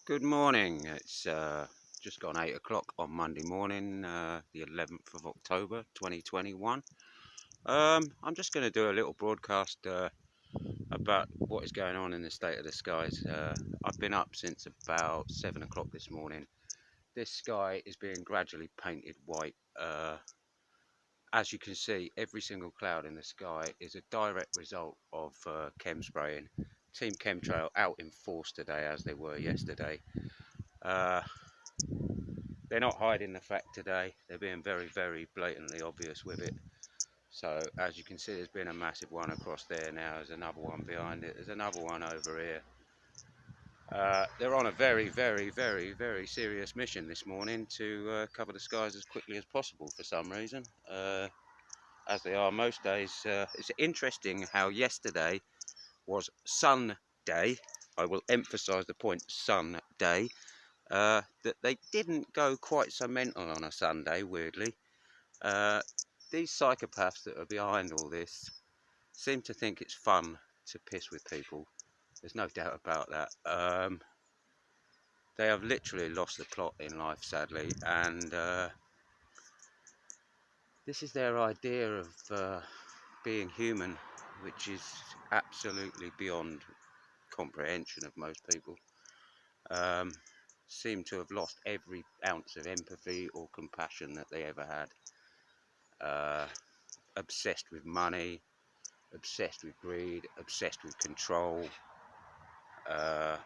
Good morning. It's just gone 8 o'clock on Monday morning, the 11th of October 2021. I'm just going to do a little broadcast about what is going on in the state of the skies. I've been up since about 7 o'clock this morning. This sky is being gradually painted white. As you can see, every single cloud in the sky is a direct result of chem spraying. Team Chemtrail out in force today, as they were yesterday. Uh, They're not hiding the fact today. They're being very, very blatantly obvious with it. So as you can see, there's been a massive one across there now. There's another one behind it. There's another one over here. They're on a very, very, very, very serious mission this morning to cover the skies as quickly as possible for some reason. As they are most days. It's interesting how yesterday was sun day. I will emphasise the point, sun day. That they didn't go quite so mental on a Sunday, weirdly. These psychopaths that are behind all this seem to think it's fun to piss with people. There's no doubt about that. They have literally lost the plot in life, sadly, and this is their idea of being human, which is absolutely beyond comprehension of most people. Seem to have lost every ounce of empathy or compassion that they ever had. Obsessed with money, obsessed with greed, obsessed with control. Uh,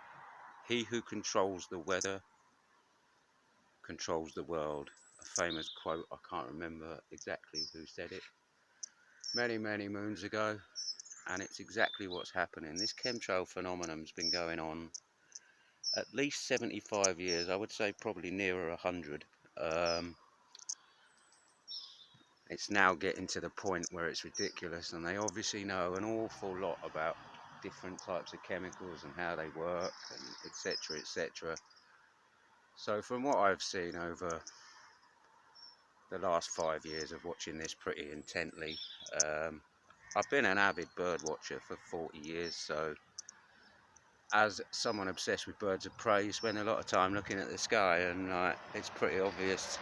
he who controls the weather controls the world. A famous quote, I can't remember exactly who said it, many, many moons ago, and it's exactly what's happening. This chemtrail phenomenon's been going on at least 75 years, I would say probably nearer 100. It's now getting to the point where it's ridiculous, and they obviously know an awful lot about different types of chemicals and how they work, and etc., etc. So from what I've seen over the last 5 years of watching this pretty intently, I've been an avid bird watcher for 40 years, so as someone obsessed with birds of prey, you spend a lot of time looking at the sky, and it's pretty obvious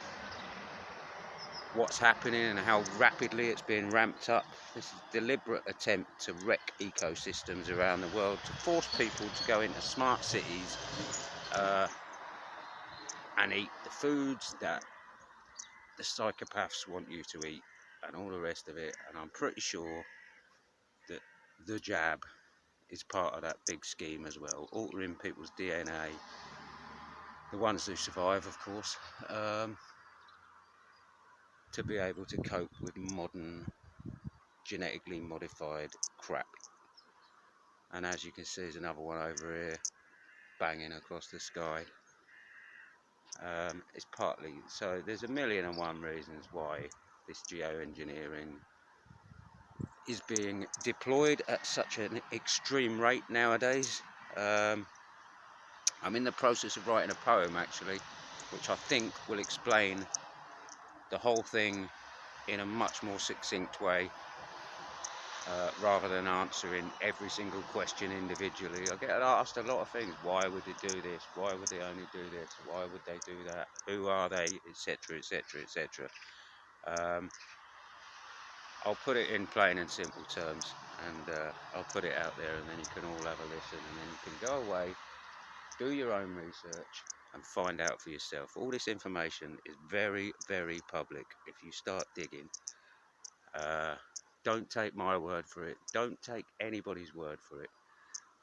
what's happening and how rapidly it's being ramped up. This is a deliberate attempt to wreck ecosystems around the world, to force people to go into smart cities uh, and eat the foods that the psychopaths want you to eat and all the rest of it. And I'm pretty sure that the jab is part of that big scheme as well, altering people's DNA, the ones who survive, of course, to be able to cope with modern genetically modified crap. And as you can see, there's another one over here banging across the sky. It's partly, so there's a million and one reasons why this geoengineering is being deployed at such an extreme rate nowadays. I'm in the process of writing a poem, actually, which I think will explain the whole thing in a much more succinct way, rather than answering every single question individually. I get asked a lot of things. Why would they do this? Why would they only do this? Why would they do that? Who are they? Etc, etc, etc. I'll put it in plain and simple terms, and I'll put it out there, and then you can all have a listen, and then you can go away, do your own research, and find out for yourself. All this information is very, very public if you start digging. Don't take my word for it. Don't take anybody's word for it.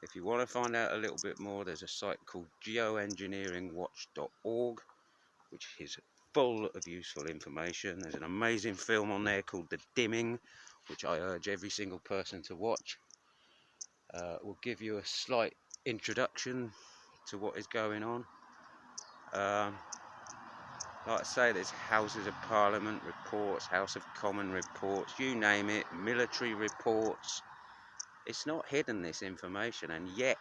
If you want to find out a little bit more, there's a site called geoengineeringwatch.org, which is full of useful information. There's an amazing film on there called The Dimming, which I urge every single person to watch. Will give you a slight introduction to what is going on. Like I say, there's Houses of Parliament reports, House of Commons reports, you name it, military reports. It's not hidden, this information, and yet,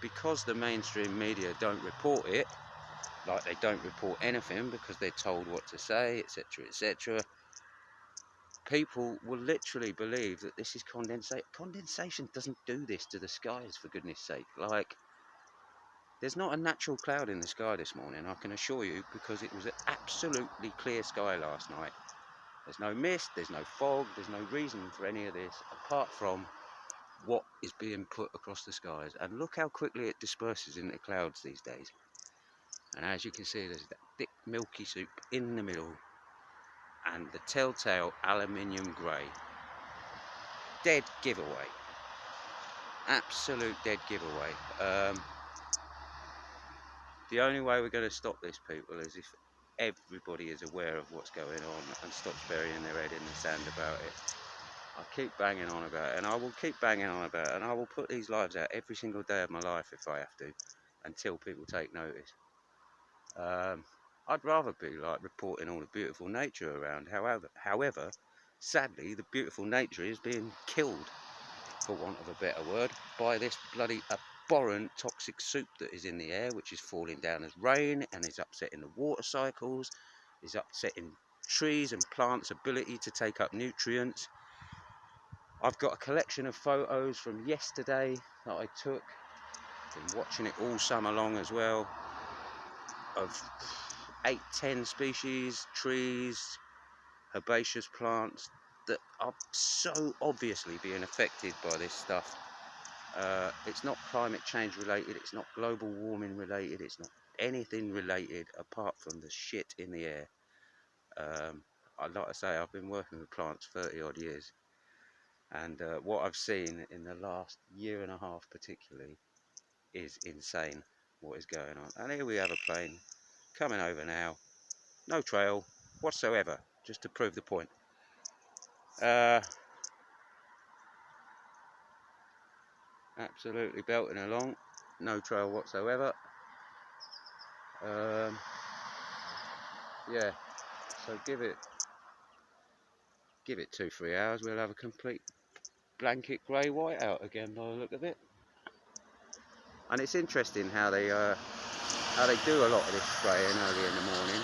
because the mainstream media don't report it, like they don't report anything because they're told what to say, etc, etc, people will literally believe that this is condensation. Condensation doesn't do this to the skies, for goodness sake. Like, There's not a natural cloud in the sky this morning, I can assure you, because it was an absolutely clear sky last night. There's no mist, there's no fog, there's no reason for any of this apart from what is being put across the skies. And look how quickly it disperses into clouds these days. And as you can see, there's that thick milky soup in the middle and the telltale aluminium grey. Dead giveaway. Absolute dead giveaway. The only way we're going to stop this, people, is if everybody is aware of what's going on and stops burying their head in the sand about it. I keep banging on about it, and I will keep banging on about it, and I will put these lives out every single day of my life if I have to, until people take notice. I'd rather be like reporting all the beautiful nature around. However, sadly, the beautiful nature is being killed, for want of a better word, by this bloody abhorrent toxic soup that is in the air, which is falling down as rain and is upsetting the water cycles, is upsetting trees and plants' ability to take up nutrients. I've got a collection of photos from yesterday that I took, been watching it all summer long as well, of 8-10 species, trees, herbaceous plants that are so obviously being affected by this stuff. It's not climate change related, it's not global warming related, it's not anything related apart from the shit in the air. Like I say, I've been working with plants 30 odd years, and what I've seen in the last year and a half particularly is insane what is going on. And here we have a plane coming over now, no trail whatsoever, just to prove the point. Absolutely belting along, no trail whatsoever. Yeah, so give it 2-3 hours, we'll have a complete blanket grey whiteout again by the look of it. And it's interesting how they do a lot of this spraying early in the morning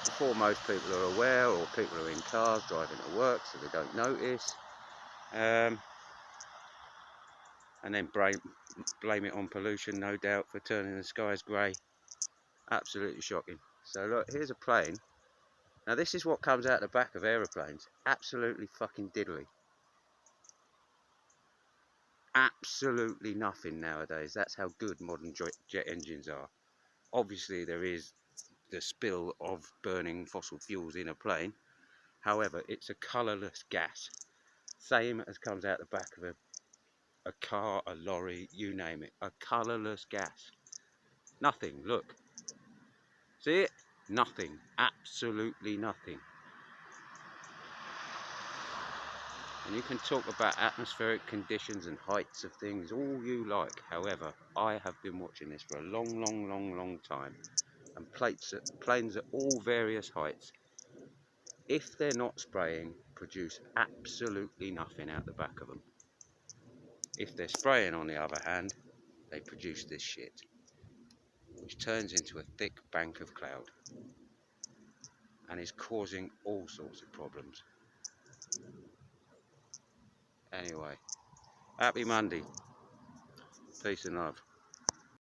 before most people are aware, or people are in cars driving to work so they don't notice, and then blame it on pollution, no doubt, for turning the skies grey. Absolutely shocking. So look, here's a plane. Now this is what comes out the back of aeroplanes. Absolutely fucking diddly. Absolutely nothing nowadays. That's how good modern jet engines are. Obviously there is the spill of burning fossil fuels in a plane. However, it's a colourless gas. Same as comes out the back of a car, a lorry, you name it. A colourless gas. Nothing, look. See it? Nothing. Absolutely nothing. And you can talk about atmospheric conditions and heights of things all you like. However, I have been watching this for a long time. And planes at all various heights, if they're not spraying, produce absolutely nothing out the back of them. If they're spraying, on the other hand, they produce this shit, which turns into a thick bank of cloud and is causing all sorts of problems. Anyway, happy Monday. Peace and love.